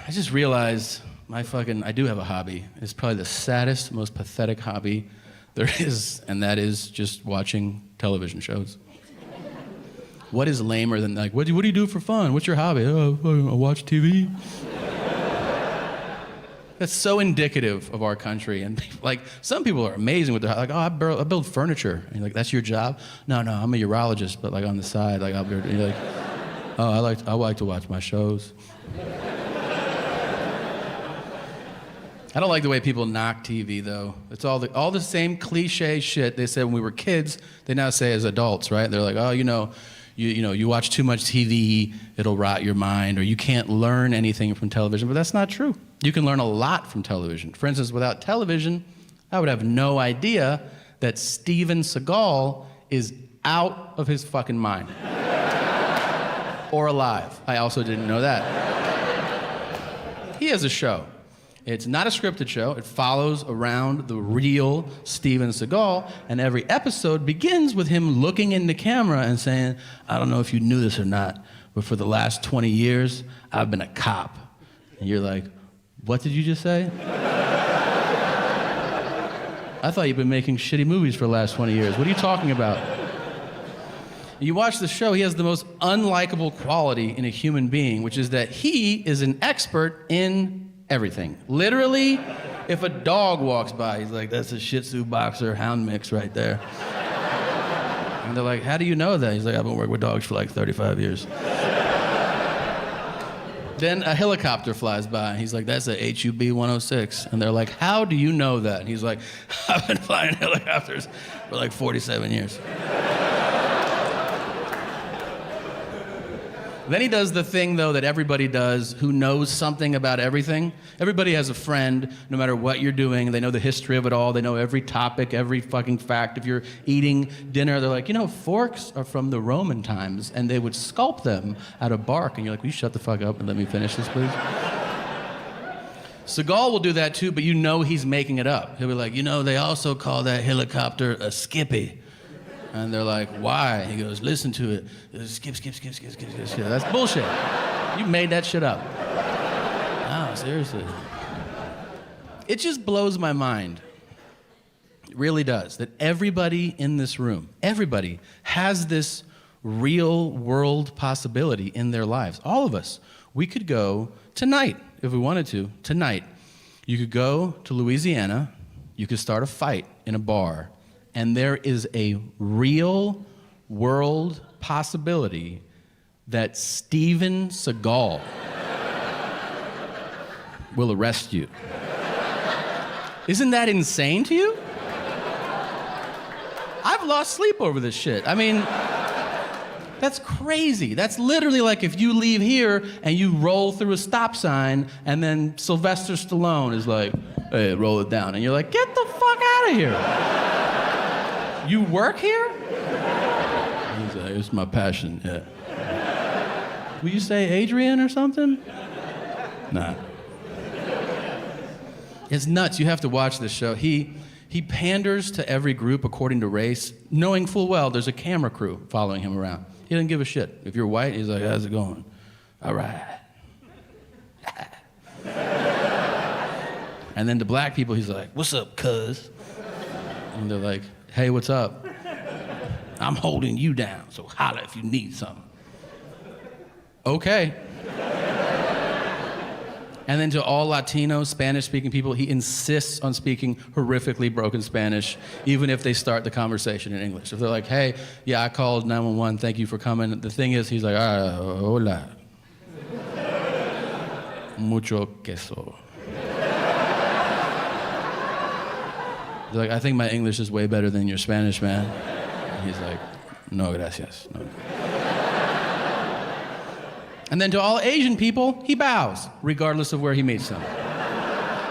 I just realized I do have a hobby. It's probably the saddest, most pathetic hobby there is, and that is just watching television shows. What is lamer than like, what do you do for fun? What's your hobby? Oh, I watch TV. That's so indicative of our country. And like, some people are amazing with their, like, oh, I build furniture. And you're like, that's your job? No, I'm a urologist, but like on the side, like you're like, oh, I like to watch my shows. I don't like the way people knock TV though. It's all the same cliche shit they said when we were kids. They now say as adults, right? They're like, oh, you watch too much TV, it'll rot your mind, or you can't learn anything from television. But that's not true. You can learn a lot from television. For instance, without television, I would have no idea that Steven Seagal is out of his fucking mind. Or alive. I also didn't know that. He has a show. It's not a scripted show. It follows around the real Steven Seagal, and every episode begins with him looking in the camera and saying, I don't know if you knew this or not, but for the last 20 years, I've been a cop. And you're like, what did you just say? I thought you've been making shitty movies for the last 20 years. What are you talking about? You watch the show, he has the most unlikable quality in a human being, which is that he is an expert in everything. Literally, if a dog walks by, he's like, that's a Shih Tzu boxer hound mix right there. And they're like, how do you know that? He's like, I've been working with dogs for like 35 years. Then a helicopter flies by. He's like, that's a HUB 106. And they're like, how do you know that? And he's like, I've been flying helicopters for like 47 years. Then he does the thing, though, that everybody does who knows something about everything. Everybody has a friend, no matter what you're doing. They know the history of it all. They know every topic, every fucking fact. If you're eating dinner, they're like, forks are from the Roman times, and they would sculpt them out of bark. And you're like, will you shut the fuck up and let me finish this, please? Seagal will do that, too, but he's making it up. He'll be like, they also call that helicopter a skippy. And they're like, why? He goes, listen to it. Skip. That's bullshit. You made that shit up. No, seriously. It just blows my mind. It really does. That everybody in this room, everybody has this real world possibility in their lives. All of us. We could go tonight, if we wanted to, tonight. You could go to Louisiana. You could start a fight in a bar. And there is a real world possibility that Steven Seagal will arrest you. Isn't that insane to you? I've lost sleep over this shit. I mean, that's crazy. That's literally like if you leave here and you roll through a stop sign and then Sylvester Stallone is like, hey, roll it down. And you're like, get the fuck out of here. You work here? He's like, it's my passion, yeah. Will you say Adrian or something? Nah. It's nuts. You have to watch this show. He panders to every group according to race, knowing full well there's a camera crew following him around. He doesn't give a shit. If you're white, he's like, how's it going? All right. And then to black people, he's like, what's up, cuz? And they're like, hey, what's up? I'm holding you down, so holla if you need something. Okay. And then to all Latino, Spanish-speaking people, he insists on speaking horrifically broken Spanish, even if they start the conversation in English. If they're like, hey, yeah, I called 911, thank you for coming. The thing is, he's like, hola. Mucho queso. He's like, I think my English is way better than your Spanish, man. And he's like, no, gracias. No. And then to all Asian people, he bows, regardless of where he meets them.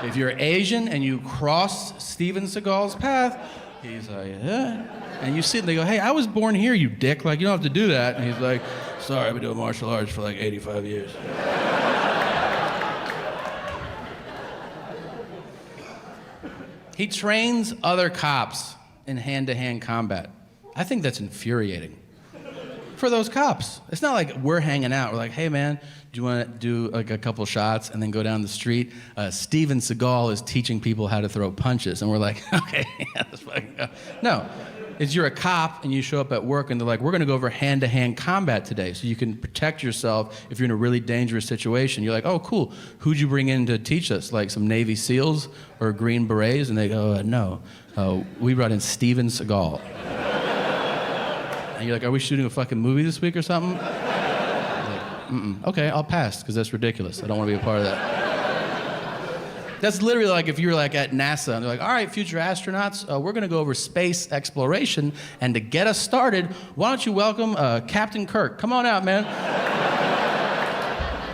If you're Asian and you cross Steven Seagal's path, he's like, yeah. And you sit and they go, hey, I was born here, you dick. Like, you don't have to do that. And he's like, sorry, I've been doing martial arts for like 85 years. He trains other cops in hand-to-hand combat. I think that's infuriating. for those cops. It's not like we're hanging out. We're like, hey man, do you want to do like a couple shots and then go down the street? Steven Seagal is teaching people how to throw punches. And we're like, okay, yeah, let's fucking go. No, it's you're a cop and you show up at work and they're like, we're gonna go over hand-to-hand combat today so you can protect yourself if you're in a really dangerous situation. You're like, oh cool, who'd you bring in to teach us? Like some Navy SEALs or Green Berets? And they go, no, we brought in Steven Seagal. And you're like, are we shooting a fucking movie this week or something? Like, okay, I'll pass, because that's ridiculous. I don't want to be a part of that. That's literally like if you're like at NASA, and they're like, all right, future astronauts, we're going to go over space exploration, and to get us started, why don't you welcome Captain Kirk? Come on out, man.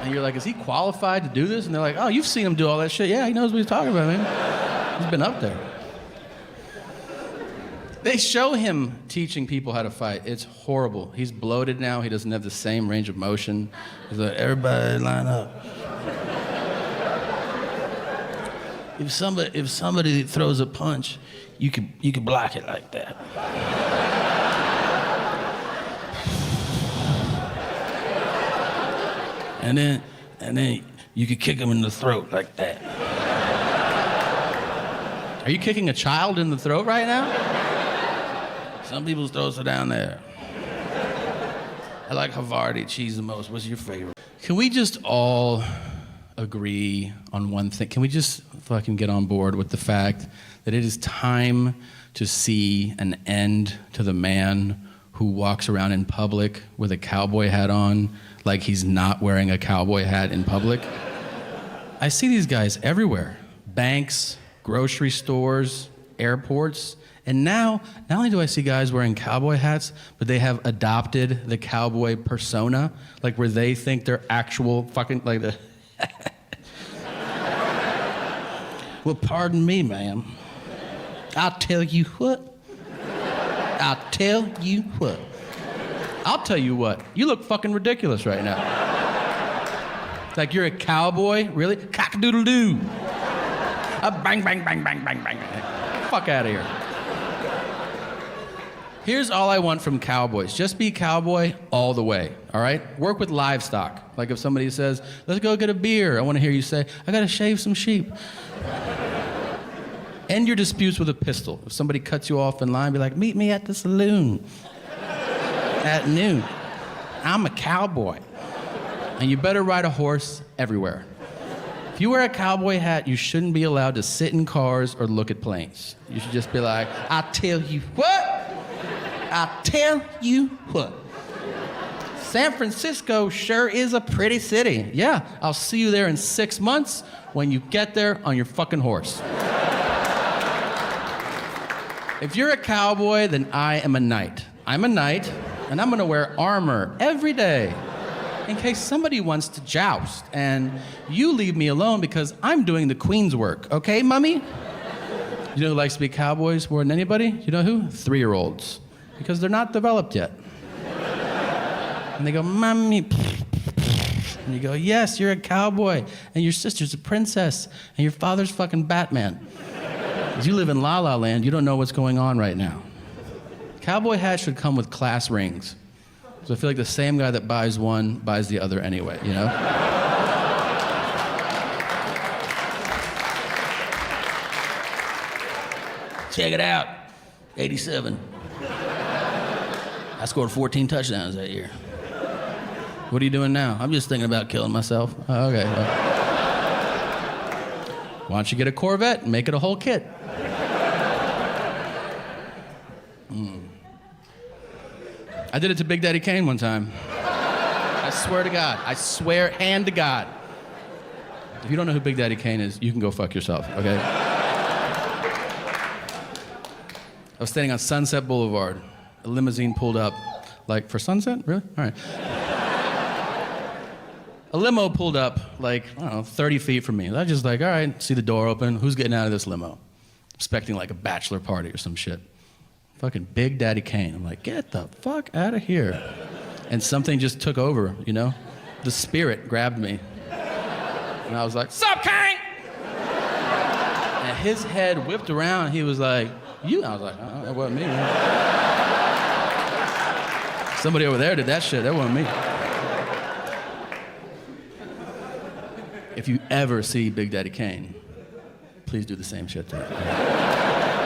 And you're like, is he qualified to do this? And they're like, oh, you've seen him do all that shit. Yeah, he knows what he's talking about, man. He's been up there. They show him teaching people how to fight. It's horrible. He's bloated now. He doesn't have the same range of motion. He's like, everybody line up. If somebody throws a punch, you can block it like that. And then you can kick him in the throat like that. Are you kicking a child in the throat right now? Some people's throats are down there. I like Havarti cheese the most. What's your favorite? Can we just all agree on one thing? Can we just fucking get on board with the fact that it is time to see an end to the man who walks around in public with a cowboy hat on like he's not wearing a cowboy hat in public? I see these guys everywhere. Banks, grocery stores, airports. And now, not only do I see guys wearing cowboy hats, but they have adopted the cowboy persona, like where they think they're actual fucking, like the... Well, pardon me, ma'am. I'll tell you what. I'll tell you what. I'll tell you what. You look fucking ridiculous right now. Like you're a cowboy? Really? Cock-a-doodle-doo. Bang, bang, bang, bang, bang, bang. Fuck out of here. Here's all I want from cowboys. Just be cowboy all the way, all right? Work with livestock. Like if somebody says, let's go get a beer, I want to hear you say, I got to shave some sheep. End your disputes with a pistol. If somebody cuts you off in line, be like, meet me at the saloon at noon. I'm a cowboy. And you better ride a horse everywhere. If you wear a cowboy hat, you shouldn't be allowed to sit in cars or look at planes. You should just be like, I'll tell you what. I'll tell you what. San Francisco sure is a pretty city. Yeah, I'll see you there in 6 months when you get there on your fucking horse. If you're a cowboy, then I am a knight. I'm a knight, and I'm gonna wear armor every day in case somebody wants to joust, and you leave me alone because I'm doing the queen's work, okay, mummy? You know who likes to be cowboys more than anybody? You know who? 3-year-olds. Because they're not developed yet. And they go, mommy. And you go, yes, you're a cowboy. And your sister's a princess. And your father's fucking Batman. Because you live in La La Land, you don't know what's going on right now. Cowboy hats should come with class rings. So I feel like the same guy that buys one buys the other anyway, you know? Check it out. 87. I scored 14 touchdowns that year. What are you doing now? I'm just thinking about killing myself. Oh, okay. Why don't you get a Corvette and make it a whole kit? I did it to Big Daddy Kane one time. I swear to God. I swear, hand to God. If you don't know who Big Daddy Kane is, you can go fuck yourself, okay? I was standing on Sunset Boulevard. A limousine pulled up. Like, for Sunset? Really? All right. A limo pulled up, like, I don't know, 30 feet from me. I was just like, all right, see the door open. Who's getting out of this limo? Expecting like a bachelor party or some shit. Fucking Big Daddy Kane. I'm like, get the fuck out of here. And something just took over, you know? The spirit grabbed me. And I was like, sup, Kane? And his head whipped around. He was like, you? I was like, oh, it wasn't me, man. Somebody over there did that shit. That wasn't me. If you ever see Big Daddy Kane, please do the same shit to him.